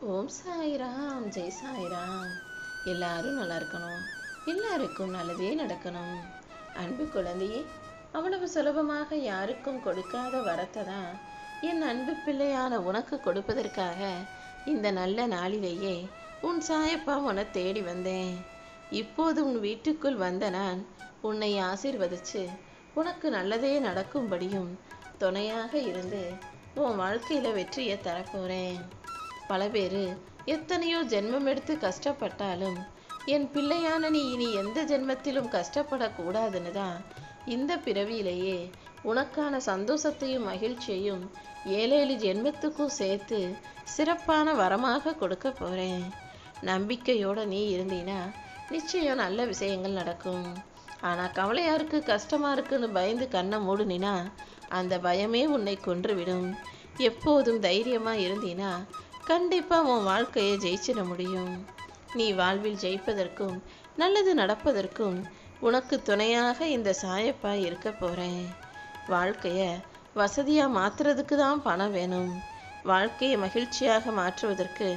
ஓம் சாய்ராம், ஜெய் சாய்ராம். எல்லாரும் நல்லா இருக்கணும், எல்லாருக்கும் நல்லதே நடக்கணும். அன்பு குழந்தையே, அவ்வளவு சுலபமாக யாருக்கும் கொடுக்காத வரத்தை தான் என் அன்பு பிள்ளையான உனக்கு கொடுப்பதற்காக இந்த நல்ல நாளிலேயே உன் சாயப்பா உன்னை தேடி வந்தேன். இப்போது உன் வீட்டுக்குள் வந்த நான் உன்னை ஆசீர்வதிச்சு உனக்கு நல்லதே நடக்கும்படியும் துணையாக இருந்து உன் வாழ்க்கையில வெற்றியை தரப்போறேன். பல பேர் எத்தனையோ ஜென்மம் எடுத்து கஷ்டப்பட்டாலும் என் பிள்ளையான நீ இனி எந்த ஜென்மத்திலும் கஷ்டப்படக்கூடாதுன்னு தான் இந்த பிறவியிலேயே உனக்கான சந்தோஷத்தையும் மகிழ்ச்சியையும் 7 ஜென்மத்துக்கும் சேர்த்து சிறப்பான வரமாக கொடுக்க போறேன். நம்பிக்கையோட நீ இருந்தீனா நிச்சயம் நல்ல விஷயங்கள் நடக்கும். ஆனால் கவலையா இருக்கு, கஷ்டமா இருக்குன்னு பயந்து கண்ணை மூடுனினா அந்த பயமே உன்னை கொன்றுவிடும். எப்போதும் தைரியமா இருந்தீனா கண்டிப்பா உன் வாழ்க்கையை ஜெயிச்சிட முடியும். நீ வாழ்வில் ஜெயிப்பதற்கும் நல்லது நடப்பதற்கும் உனக்கு துணையாக இந்த சாயப்பா இருக்க போறேன். வாழ்க்கைய வசதியா மாத்துறதுக்கு தான் பணம் வேணும். வாழ்க்கையை மகிழ்ச்சியாக மாற்றுவதற்கு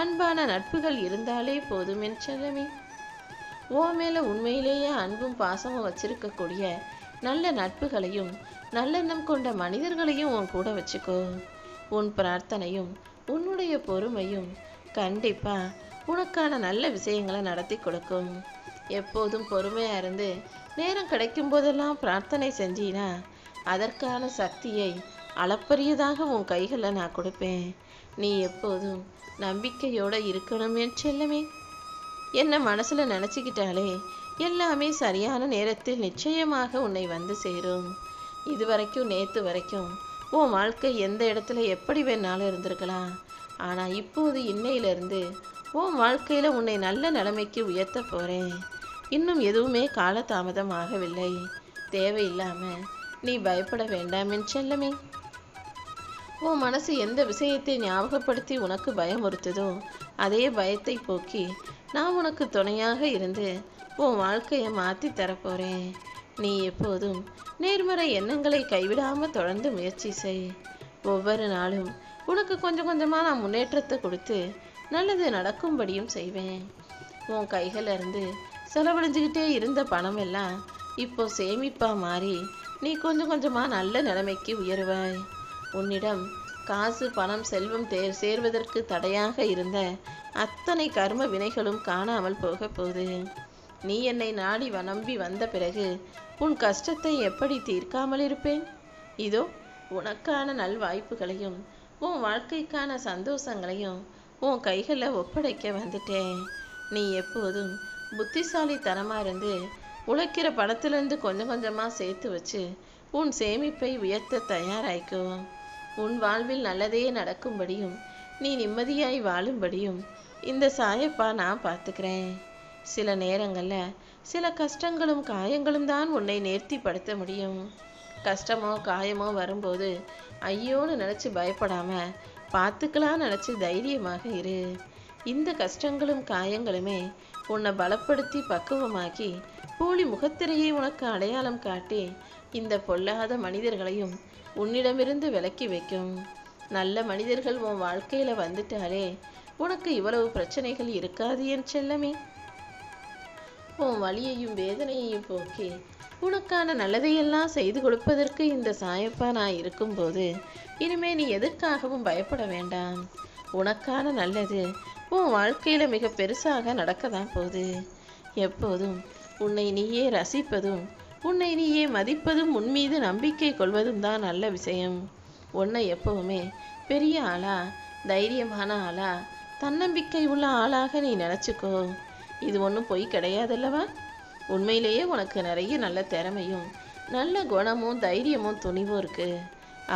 அன்பான நட்புகள் இருந்தாலே போதும் என் செல்லமே. உன் மேல உண்மையிலேயே அன்பும் பாசமும் வச்சிருக்கக்கூடிய நல்ல நட்புகளையும் நல்லெண்ணம் கொண்ட மனிதர்களையும் உன் கூட வச்சுக்கோ. உன் பிரார்த்தனையும் உன்னுடைய பொறுமையும் கண்டிப்பா உனக்கான நல்ல விஷயங்களை நடத்தி கொடுக்கும். எப்போதும் பொறுமையா இருந்து நேரம் கிடைக்கும் போதெல்லாம் பிரார்த்தனை செஞ்சீனா அதற்கான சக்தியை அளப்பரியதாக உன் கைகளில் நான் கொடுப்பேன். நீ எப்போதும் நம்பிக்கையோட இருக்கணும் என் செல்லமே. என்ன மனசுல நினைச்சுக்கிட்டாலே எல்லாமே சரியான நேரத்தில் நிச்சயமாக உன்னை வந்து சேரும். இதுவரைக்கும் நேத்து வரைக்கும் உன் வாழ்க்கை எந்த இடத்துல எப்படி வேணாலும் இருந்திருக்கலாம். ஆனால் இப்போது இன்னையிலிருந்து உன் வாழ்க்கையில் உன்னை நல்ல நிலைமைக்கு உயர்த்த போகிறேன். இன்னும் எதுவுமே காலதாமதம் ஆகவில்லை. தேவையில்லாமல் நீ பயப்பட வேண்டாம் என் செல்லமே. உன் மனசு எந்த விஷயத்தை ஞாபகப்படுத்தி உனக்கு பயமுறுத்துதோ அதே பயத்தை போக்கி நான் உனக்கு துணையாக இருந்து உன் வாழ்க்கையை மாற்றி தரப்போகிறேன். நீ எப்போதும் நேர்மறை எண்ணங்களை கைவிடாமல் தொடர்ந்து முயற்சி செய். ஒவ்வொரு நாளும் உனக்கு கொஞ்சம் கொஞ்சமாக நான் முன்னேற்றத்தை கொடுத்து நல்லது நடக்கும்படியும் செய்வேன். உன் கைகளில் இருந்து செலவழிஞ்சுக்கிட்டே இருந்த பணம் எல்லாம் இப்போ சேமிப்பா மாறி நீ கொஞ்சம் கொஞ்சமாக நல்ல நிலைமைக்கு உயருவாய். உன்னிடம் காசு பணம் செல்வம் சேர்வதற்கு தடையாக இருந்த அத்தனை கர்ம வினைகளும் காணாமல் போக போகுது. நீ என்னை நாடி நம்பி வந்த பிறகு உன் கஷ்டத்தை எப்படி தீர்க்காமல் இருப்பேன்? இதோ உனக்கான நல்வாய்ப்புகளையும் உன் வாழ்க்கைக்கான சந்தோஷங்களையும் உன் கைகளில் ஒப்படைக்க வந்துட்டேன். நீ எப்போதும் புத்திசாலித்தனமாக இருந்து உழைக்கிற பணத்திலிருந்து கொஞ்சம் கொஞ்சமாக சேர்த்து வச்சு உன் சேமிப்பை உயர்த்த தயாராய்க்கும். உன் வாழ்வில் நல்லதே நடக்கும்படியும் நீ நிம்மதியாய் வாழும்படியும் இந்த சாயப்பா நான் பார்த்துக்கிறேன். சில நேரங்களில் சில கஷ்டங்களும் காயங்களும் தான் உன்னை நேர்த்திப்படுத்த முடியும். கஷ்டமோ காயமோ வரும்போது ஐயோன்னு நினச்சி பயப்படாம பார்த்துக்கலாம் நினச்சி தைரியமாக இரு. இந்த கஷ்டங்களும் காயங்களுமே உன்னை பலப்படுத்தி பக்குவமாக்கி போலி முகத்திரையை உனக்கு அடையாளம் காட்டி இந்த பொல்லாத மனிதர்களையும் உன்னிடமிருந்து விலக்கி வைக்கும். நல்ல மனிதர்கள் உன் வாழ்க்கையில் வந்துட்டாலே உனக்கு இவ்வளவு பிரச்சனைகள் இருக்காது என் செல்லமே. உன் வலியையும் வேதனையையும் போக்கி உனக்கான நல்லதையெல்லாம் செய்து கொடுப்பதற்கு இந்த சாயப்பா நான் இருக்கும்போது இனிமே நீ எதற்காகவும் பயப்பட வேண்டாம். உனக்கான நல்லது உன் வாழ்க்கையில் மிக பெருசாக நடக்க தான் போகுது. எப்போதும் உன்னை நீயே ரசிப்பதும் உன்னை நீயே மதிப்பதும் உன் மீது நம்பிக்கை கொள்வதும் தான் நல்ல விஷயம். உன்னை எப்பவுமே பெரிய ஆளா தைரியமான ஆளா தன்னம்பிக்கை உள்ள ஆளாக நீ நினச்சிக்கோ. இது ஒன்றும் பொய் கிடையாதல்லவா? உண்மையிலேயே உனக்கு நிறைய நல்ல திறமையும் நல்ல குணமும் தைரியமும் துணிவும் இருக்கு.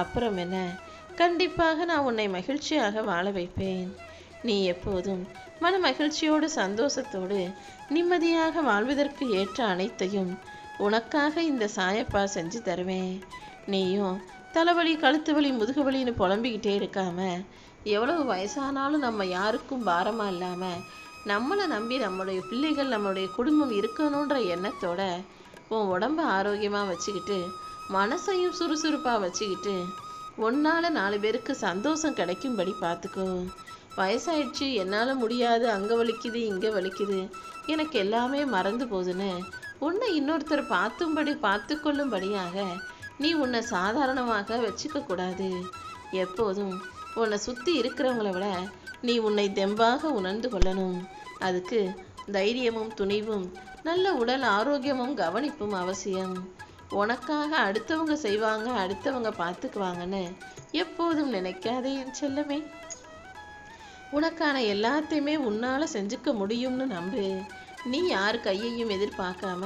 அப்புறம் என்ன, கண்டிப்பாக நான் உன்னை மகிழ்ச்சியாக வாழ வைப்பேன். நீ எப்போதும் மன மகிழ்ச்சியோடு சந்தோஷத்தோடு நிம்மதியாக வாழ்வதற்கு ஏற்ற அனைத்தையும் உனக்காக இந்த சாயப்பா செஞ்சு தருவேன். நீயும் தலைவலி கழுத்து வலி முதுகு வலின்னு புலம்பிக்கிட்டே இருக்காம எவ்வளவு வயசானாலும் நம்ம யாருக்கும் பாரமாக இல்லாமல் நம்மளை நம்பி நம்மளுடைய பிள்ளைகள் நம்மளுடைய குடும்பம் இருக்கணுன்ற எண்ணத்தோட உன் உடம்பை ஆரோக்கியமாக வச்சுக்கிட்டு மனசையும் சுறுசுறுப்பாக வச்சுக்கிட்டு உன்னால் 4 பேருக்கு சந்தோஷம் கிடைக்கும்படி பார்த்துக்கோ. வயசாயிடுச்சு, என்னால் முடியாது, அங்கே வலிக்குது இங்கே வலிக்குது, எனக்கு எல்லாமே மறந்து போகுதுன்னு உன்னை இன்னொருத்தர் பார்த்து கொள்ளும்படியாக நீ உன்னை சாதாரணமாக வச்சுக்க கூடாது. எப்போதும் உன்னை சுற்றி இருக்கிறவங்கள விட நீ உன்னை தெம்பாக உணர்ந்து கொள்ளணும். அதுக்கு தைரியமும் துணிவும் நல்ல உடல் ஆரோக்கியமும் கவனிப்பும் அவசியம். உனக்காக அடுத்தவங்க செய்வாங்க, அடுத்தவங்க பார்த்துக்குவாங்கன்னு எப்போதும் நினைக்காதே என் செல்லமே. உனக்கான எல்லாத்தையுமே உன்னால் செஞ்சுக்க முடியும்னு நம்பு. நீ யார் கையையும் எதிர்பார்க்காம,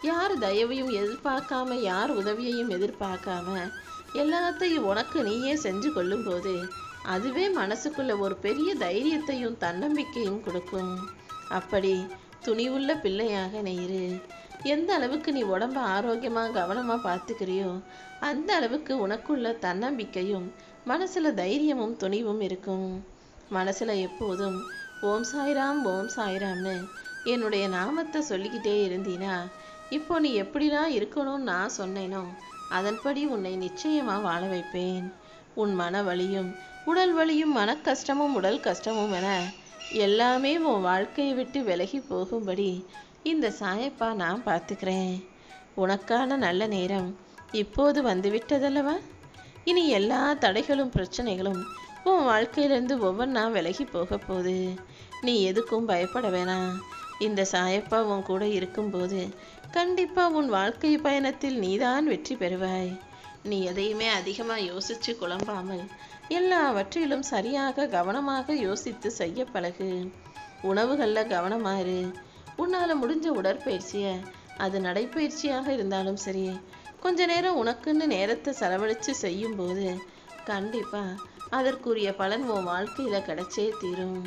யார் தயவையும் எதிர்பார்க்காம, யார் உதவியையும் எதிர்பார்க்காம எல்லாத்தையும் உனக்கு நீயே செஞ்சு கொள்ளும்போது அதுவே மனசுக்குள்ள ஒரு பெரிய தைரியத்தையும் தன்னம்பிக்கையும் கொடுக்கும். அப்படி துணிவுள்ள பிள்ளையாக நீ இரு. எந்த அளவுக்கு நீ உடம்ப ஆரோக்கியமாக கவனமாக பார்த்துக்கிறியோ அந்த அளவுக்கு உனக்குள்ள தன்னம்பிக்கையும் மனசுல தைரியமும் துணிவும் இருக்கும். மனசுல எப்போதும் ஓம் சாய்ராம் ஓம் சாய்ராம்னு என்னுடைய நாமத்தை சொல்லிக்கிட்டே இருந்தீனா இப்போ நீ எப்படிலாம் இருக்கணும்னு நான் சொன்னேனோ அதன்படி உன்னை நிச்சயமா வாழ வைப்பேன். உன் மன வலியும் உடல் வலியும் மன கஷ்டமும் உடல் கஷ்டமும் என எல்லாமே உன் வாழ்க்கையை விட்டு விலகி போகும்படி இந்த சாயப்பா நான் பார்த்துக்கிறேன். உனக்கான நல்ல நேரம் இப்போது வந்துவிட்டதல்லவா? இனி எல்லா தடைகளும் பிரச்சனைகளும் உன் வாழ்க்கையிலிருந்து ஒவ்வொன்றா விலகி போக போகுது. நீ எதுக்கும் பயப்பட வேணாம். இந்த சாயப்பா உன் கூட இருக்கும்போது கண்டிப்பா உன் வாழ்க்கை பயணத்தில் நீதான் வெற்றி பெறுவாய். நீ எதையுமே அதிகமாக யோசிச்சு குழம்பாமல் எல்லாவற்றிலும் சரியாக கவனமாக யோசித்து செய்ய பழகு. உணவுகளில் கவனமாறு. உன்னால் முடிஞ்ச உடற்பயிற்சியை, அது நடைப்பயிற்சியாக இருந்தாலும் சரி, கொஞ்ச நேரம் உனக்குன்னு நேரத்தை செலவழித்து செய்யும்போது கண்டிப்பாக அதற்குரிய பலன் உன் வாழ்க்கையில் கிடைச்சே தீரும்.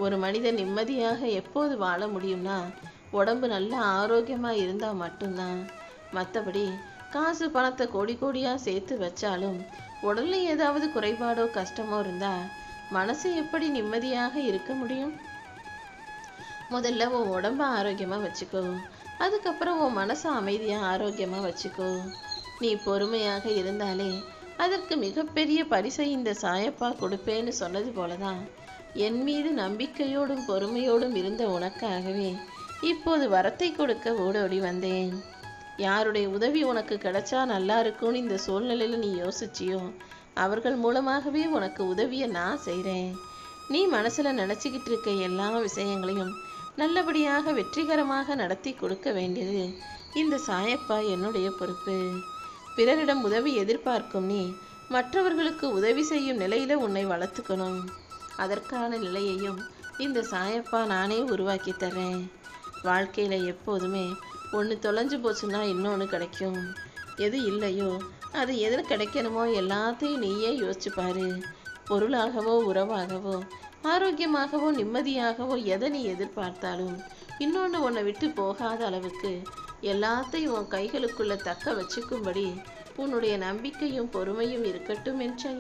ஒரு மனிதன் நிம்மதியாக எப்போது வாழ முடியும்னா உடம்பு நல்ல ஆரோக்கியமாக இருந்தால் மட்டும்தான். மற்றபடி காசு பணத்தை கோடி கோடியாக சேர்த்து வச்சாலும் உடல்ல ஏதாவது குறைபாடோ கஷ்டமோ இருந்தால் மனசு எப்படி நிம்மதியாக இருக்க முடியும்? முதல்ல உன் உடம்ப ஆரோக்கியமாக வச்சுக்கோ. அதுக்கப்புறம் உன் மனசை அமைதியாக ஆரோக்கியமாக வச்சுக்கோ. நீ பொறுமையாக இருந்தாலே அதற்கு மிகப்பெரிய பரிசை இந்த சாயப்பா கொடுப்பேன்னு சொன்னது போலதான் என் மீது நம்பிக்கையோடும் பொறுமையோடும் இருந்த உனக்காகவே இப்போது வரத்தை கொடுக்க ஓடோடி வந்தேன். யாருடைய உதவி உனக்கு கிடைச்சா நல்லா இருக்கும்னு இந்த சூழ்நிலையில நீ யோசிச்சியோ அவர்கள் மூலமாகவே உனக்கு உதவியை நான் செய்கிறேன். நீ மனசுல நினச்சிக்கிட்டு இருக்க எல்லா விஷயங்களையும் நல்லபடியாக வெற்றிகரமாக நடத்தி கொடுக்க வேண்டியது இந்த சாயப்பா என்னுடைய பொறுப்பு. பிறரிடம் உதவி எதிர்பார்க்கும் நீ மற்றவர்களுக்கு உதவி செய்யும் நிலையில உன்னை வளர்த்துக்கணும். அதற்கான நிலையையும் இந்த சாயப்பா நானே உருவாக்கி தர்றேன். வாழ்க்கையில எப்போதுமே ஒன்று தொலைஞ்சு போச்சுன்னா இன்னொன்று கிடைக்கும். எது இல்லையோ அது எதில் கிடைக்கணுமோ எல்லாத்தையும் நீயே யோசிச்சு பாரு. பொருளாகவோ உறவாகவோ ஆரோக்கியமாகவோ நிம்மதியாகவோ எதை நீ எதிர்பார்த்தாலும் இன்னொன்று உன்னை விட்டு போகாத அளவுக்கு எல்லாத்தையும் உன் கைகளுக்குள்ள தக்க வச்சுக்கும்படி உன்னுடைய நம்பிக்கையும் பொறுமையும் இருக்கட்டும் என்று